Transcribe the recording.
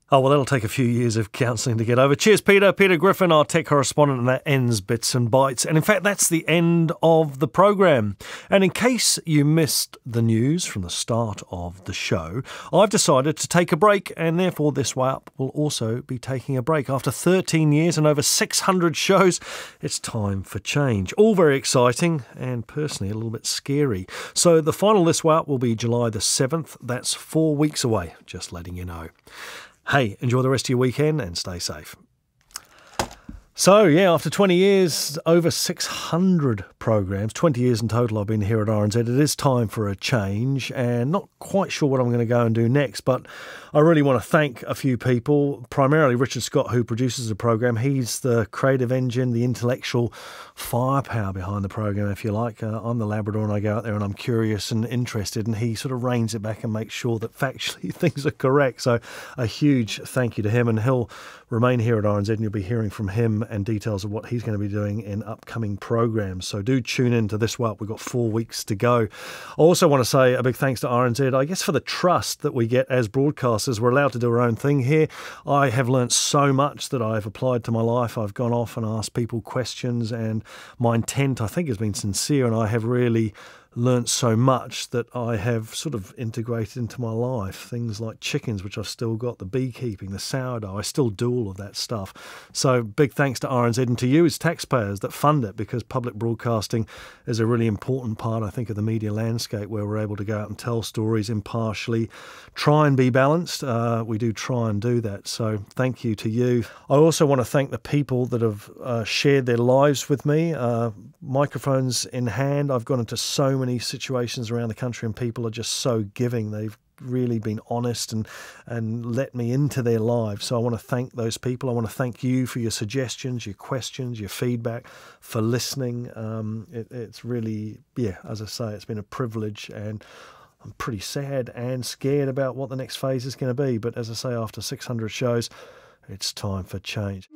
Oh, well, that'll take a few years of counselling to get over. Cheers, Peter. Peter Griffin, our tech correspondent, and that ends Bits and Bytes. And in fact, that's the end of the programme. And in case you missed the news from the start of the show, I've decided to take a break, and therefore this way up will also be taking a break. After 13 years and over 600 shows, it's time for change. All very exciting and personally a little bit scary. So the final This Way Up will be July the 7th. That's 4 weeks away, just letting you know. Hey, enjoy the rest of your weekend and stay safe. So, yeah, after 20 years, over 600 programs, 20 years in total I've been here at RNZ, it is time for a change, and not quite sure what I'm going to go and do next, but I really want to thank a few people, primarily Richard Scott, who produces the program. He's the creative engine, the intellectual firepower behind the program, if you like. I'm the Labrador, and I go out there and I'm curious and interested, and he sort of reins it back and makes sure that factually things are correct. So a huge thank you to him, and he'll remain here at RNZ, and you'll be hearing from him and details of what he's going to be doing in upcoming programs. So do tune in to This Way Up. We've got 4 weeks to go. I also want to say a big thanks to RNZ, I guess, for the trust that we get as broadcasters. We're allowed to do our own thing here. I have learnt so much that I've applied to my life. I've gone off and asked people questions, and my intent, I think, has been sincere, and I have really learnt so much that I have sort of integrated into my life. Things like chickens, which I've still got, the beekeeping, the sourdough, I still do all of that stuff. So big thanks to RNZ and to you as taxpayers that fund it, because public broadcasting is a really important part, I think, of the media landscape, where we're able to go out and tell stories impartially, try and be balanced. We do try and do that. So thank you to you. I also want to thank the people that have shared their lives with me. Microphones in hand, I've gone into so many situations around the country, and people are just so giving. They've really been honest and let me into their lives. So I want to thank those people. I want to thank you for your suggestions, your questions, your feedback, for listening. It's really, yeah, as I say, it's been a privilege, and I'm pretty sad and scared about what the next phase is going to be. But as I say, after 600 shows, it's time for change.